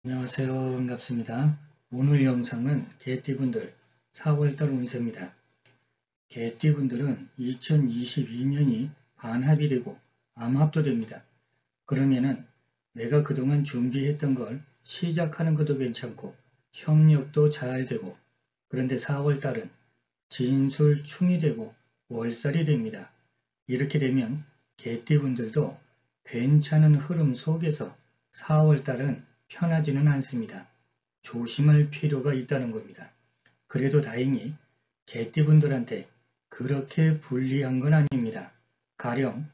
안녕하세요. 반갑습니다. 오늘 영상은 개띠분들 4월달 운세입니다. 개띠분들은 2022년이 반합이 되고 암합도 됩니다. 그러면은 내가 그동안 준비했던 걸 시작하는 것도 괜찮고 협력도 잘 되고, 그런데 4월달은 진술충이 되고 월살이 됩니다. 이렇게 되면 개띠분들도 괜찮은 흐름 속에서 4월달은 편하지는 않습니다. 조심할 필요가 있다는 겁니다. 그래도 다행히 개띠분들한테 그렇게 불리한 건 아닙니다. 가령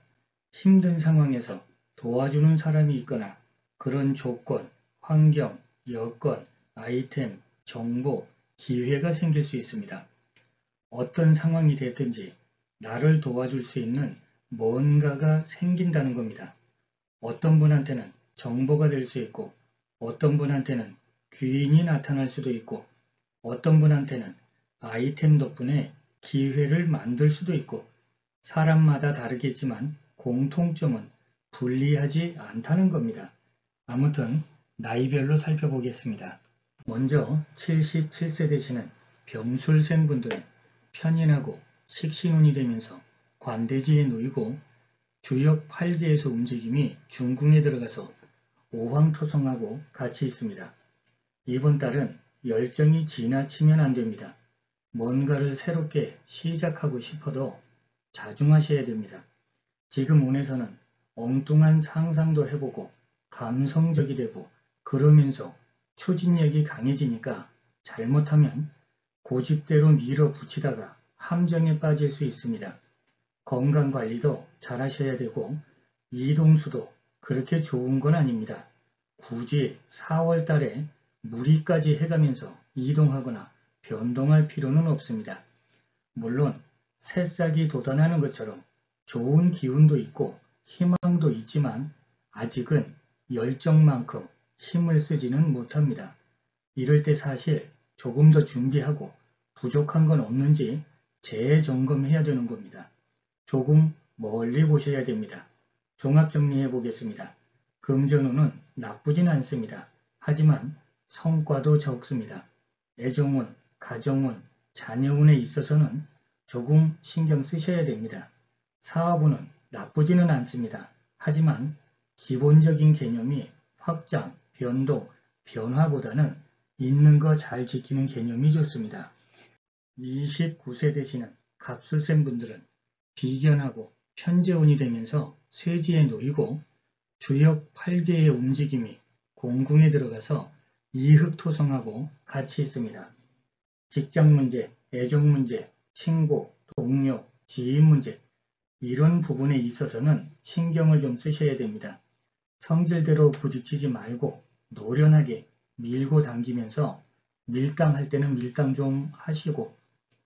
힘든 상황에서 도와주는 사람이 있거나 그런 조건, 환경, 여건, 아이템, 정보, 기회가 생길 수 있습니다. 어떤 상황이 됐든지 나를 도와줄 수 있는 뭔가가 생긴다는 겁니다. 어떤 분한테는 정보가 될 수 있고, 어떤 분한테는 귀인이 나타날 수도 있고, 어떤 분한테는 아이템 덕분에 기회를 만들 수도 있고, 사람마다 다르겠지만 공통점은 불리하지 않다는 겁니다. 아무튼 나이별로 살펴보겠습니다. 먼저 77세 되시는 병술생 분들은 편인하고 식신운이 되면서 관대지에 놓이고 주역 8개에서 움직임이 중궁에 들어가서 오황토성하고 같이 있습니다. 이번 달은 열정이 지나치면 안됩니다. 뭔가를 새롭게 시작하고 싶어도 자중하셔야 됩니다. 지금 운에서는 엉뚱한 상상도 해보고 감성적이 되고, 그러면서 추진력이 강해지니까 잘못하면 고집대로 밀어붙이다가 함정에 빠질 수 있습니다. 건강관리도 잘 하셔야 되고, 이동수도 그렇게 좋은 건 아닙니다. 굳이 4월 달에 무리까지 해가면서 이동하거나 변동할 필요는 없습니다. 물론 새싹이 돋아나는 것처럼 좋은 기운도 있고 희망도 있지만 아직은 열정만큼 힘을 쓰지는 못합니다. 이럴 때 사실 조금 더 준비하고 부족한 건 없는지 재점검해야 되는 겁니다. 조금 멀리 보셔야 됩니다. 종합정리해 보겠습니다. 금전운은 나쁘진 않습니다. 하지만 성과도 적습니다. 애정운, 가정운, 자녀운에 있어서는 조금 신경 쓰셔야 됩니다. 사업운은 나쁘지는 않습니다. 하지만 기본적인 개념이 확장, 변동, 변화보다는 있는 거 잘 지키는 개념이 좋습니다. 29세 되시는 갑술생 분들은 비견하고 편재운이 되면서 쇠지에 놓이고 주역 8개의 움직임이 공궁에 들어가서 이흑토성하고 같이 있습니다. 직장 문제, 애정 문제, 친구, 동료, 지인 문제, 이런 부분에 있어서는 신경을 좀 쓰셔야 됩니다. 성질대로 부딪히지 말고 노련하게 밀고 당기면서 밀당할 때는 밀당 좀 하시고,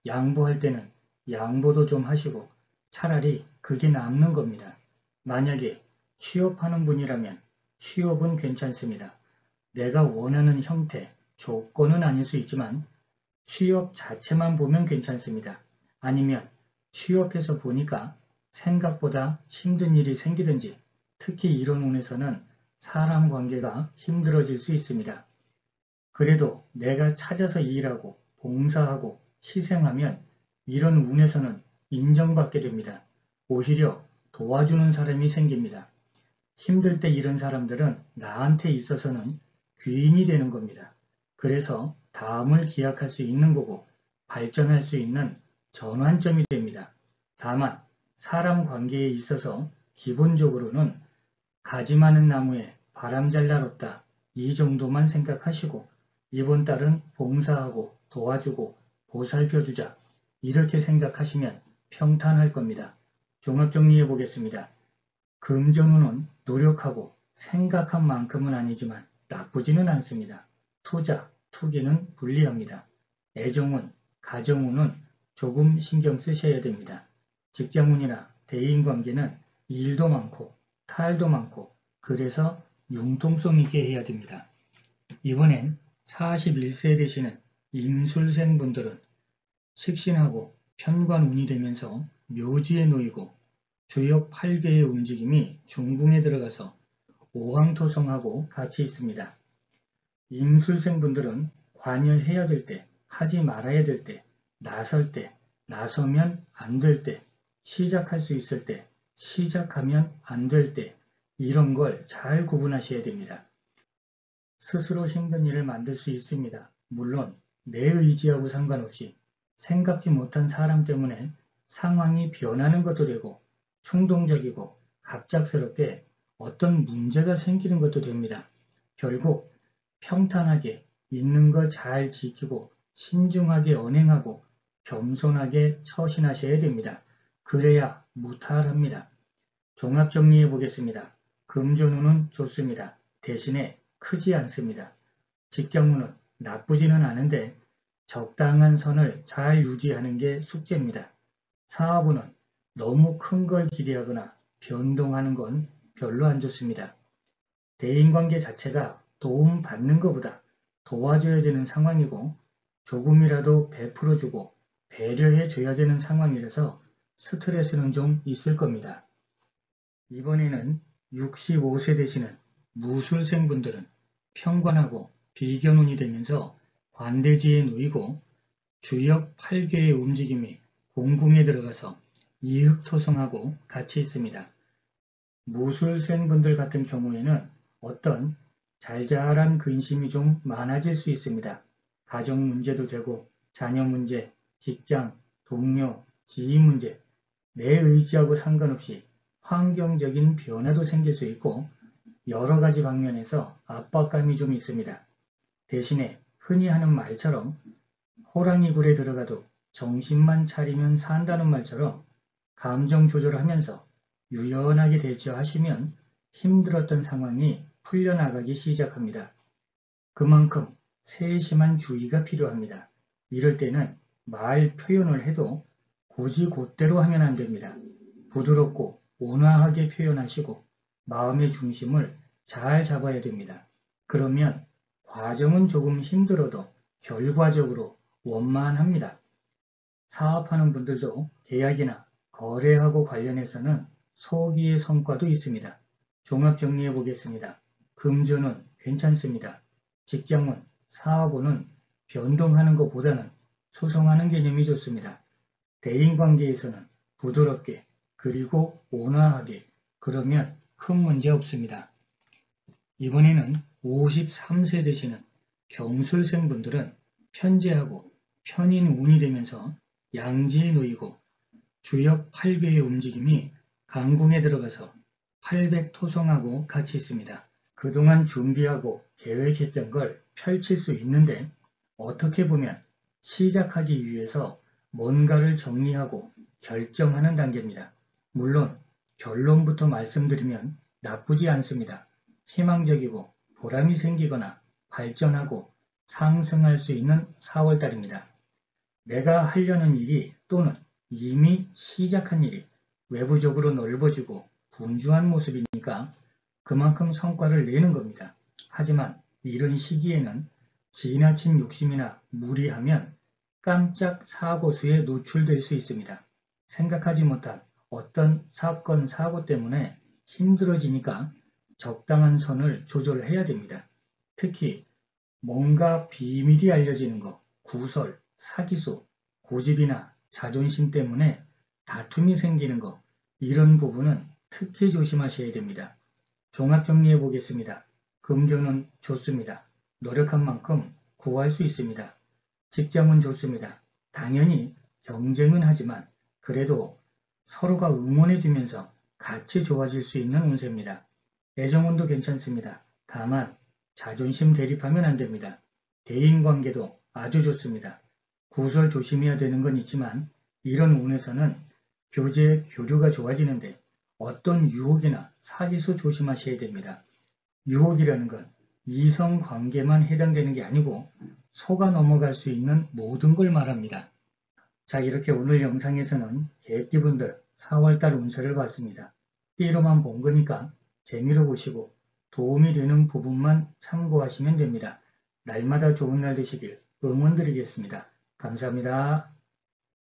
양보할 때는 양보도 좀 하시고, 차라리 그게 남는 겁니다. 만약에 취업하는 분이라면 취업은 괜찮습니다. 내가 원하는 형태, 조건은 아닐 수 있지만 취업 자체만 보면 괜찮습니다. 아니면 취업해서 보니까 생각보다 힘든 일이 생기든지, 특히 이런 운에서는 사람 관계가 힘들어질 수 있습니다. 그래도 내가 찾아서 일하고 봉사하고 희생하면 이런 운에서는 인정받게 됩니다. 오히려 도와주는 사람이 생깁니다. 힘들 때 이런 사람들은 나한테 있어서는 귀인이 되는 겁니다. 그래서 다음을 기약할 수 있는 거고 발전할 수 있는 전환점이 됩니다. 다만 사람 관계에 있어서 기본적으로는 가지 많은 나무에 바람 잘 날 없다, 이 정도만 생각하시고 이번 달은 봉사하고 도와주고 보살펴주자, 이렇게 생각하시면 평탄할 겁니다. 종합정리해 보겠습니다. 금전운은 노력하고 생각한 만큼은 아니지만 나쁘지는 않습니다. 투자, 투기는 불리합니다. 애정운, 가정운은 조금 신경 쓰셔야 됩니다. 직장운이나 대인관계는 일도 많고 탈도 많고 그래서 융통성 있게 해야 됩니다. 이번엔 41세 되시는 임술생 분들은 식신하고 편관운이 되면서 묘지에 놓이고 주역 8개의 움직임이 중궁에 들어가서 오황토성하고 같이 있습니다. 임술생분들은 관여해야 될 때, 하지 말아야 될 때, 나설 때, 나서면 안 될 때, 시작할 수 있을 때, 시작하면 안 될 때, 이런 걸 잘 구분하셔야 됩니다. 스스로 힘든 일을 만들 수 있습니다. 물론 내 의지하고 상관없이 생각지 못한 사람 때문에 상황이 변하는 것도 되고 충동적이고 갑작스럽게 어떤 문제가 생기는 것도 됩니다. 결국 평탄하게 있는 거 잘 지키고 신중하게 언행하고 겸손하게 처신하셔야 됩니다. 그래야 무탈합니다. 종합 정리해 보겠습니다. 금전운은 좋습니다. 대신에 크지 않습니다. 직장운은 나쁘지는 않은데 적당한 선을 잘 유지하는 게 숙제입니다. 사업운은 너무 큰 걸 기대하거나 변동하는 건 별로 안 좋습니다. 대인관계 자체가 도움받는 것보다 도와줘야 되는 상황이고 조금이라도 베풀어주고 배려해줘야 되는 상황이라서 스트레스는 좀 있을 겁니다. 이번에는 65세 되시는 무술생분들은 평관하고 비견운이 되면서 관대지에 놓이고 주역 8개의 움직임이 공궁에 들어가서 이흑토성하고 같이 있습니다. 무술생분들 같은 경우에는 어떤 잘잘한 근심이 좀 많아질 수 있습니다. 가정 문제도 되고 자녀 문제, 직장, 동료, 지인 문제, 내 의지하고 상관없이 환경적인 변화도 생길 수 있고 여러 가지 방면에서 압박감이 좀 있습니다. 대신에 흔히 하는 말처럼 호랑이 굴에 들어가도 정신만 차리면 산다는 말처럼 감정 조절을 하면서 유연하게 대처하시면 힘들었던 상황이 풀려나가기 시작합니다. 그만큼 세심한 주의가 필요합니다. 이럴 때는 말 표현을 해도 곧이곧대로 하면 안 됩니다. 부드럽고 온화하게 표현하시고 마음의 중심을 잘 잡아야 됩니다. 그러면 과정은 조금 힘들어도 결과적으로 원만합니다. 사업하는 분들도 계약이나 거래하고 관련해서는 소기의 성과도 있습니다. 종합 정리해 보겠습니다. 금전은 괜찮습니다. 직장운, 사업운은 변동하는 것보다는 소송하는 개념이 좋습니다. 대인관계에서는 부드럽게 그리고 온화하게 그러면 큰 문제 없습니다. 이번에는 53세 되시는 경술생분들은 편재하고 편인운이 되면서 양지에 놓이고 주역 8개의 움직임이 강궁에 들어가서 800토성하고 같이 있습니다. 그동안 준비하고 계획했던 걸 펼칠 수 있는데 어떻게 보면 시작하기 위해서 뭔가를 정리하고 결정하는 단계입니다. 물론 결론부터 말씀드리면 나쁘지 않습니다. 희망적이고 보람이 생기거나 발전하고 상승할 수 있는 4월달입니다. 내가 하려는 일이 또는 이미 시작한 일이 외부적으로 넓어지고 분주한 모습이니까 그만큼 성과를 내는 겁니다. 하지만 이런 시기에는 지나친 욕심이나 무리하면 깜짝 사고수에 노출될 수 있습니다. 생각하지 못한 어떤 사건, 사고 때문에 힘들어지니까 적당한 선을 조절해야 됩니다. 특히 뭔가 비밀이 알려지는 것, 구설, 사기수, 고집이나 자존심 때문에 다툼이 생기는 것, 이런 부분은 특히 조심하셔야 됩니다. 종합 정리해 보겠습니다. 금전은 좋습니다. 노력한 만큼 구할 수 있습니다. 직장은 좋습니다. 당연히 경쟁은 하지만 그래도 서로가 응원해주면서 같이 좋아질 수 있는 운세입니다. 애정운도 괜찮습니다. 다만 자존심 대립하면 안 됩니다. 대인관계도 아주 좋습니다. 구설 조심해야 되는 건 있지만 이런 운에서는 교제, 교류가 좋아지는데 어떤 유혹이나 사기수 조심하셔야 됩니다. 유혹이라는 건 이성관계만 해당되는 게 아니고 속아 넘어갈 수 있는 모든 걸 말합니다. 자, 이렇게 오늘 영상에서는 개띠분들 4월달 운세를 봤습니다. 띠로만 본 거니까 재미로 보시고 도움이 되는 부분만 참고하시면 됩니다. 날마다 좋은 날 되시길 응원드리겠습니다. 감사합니다.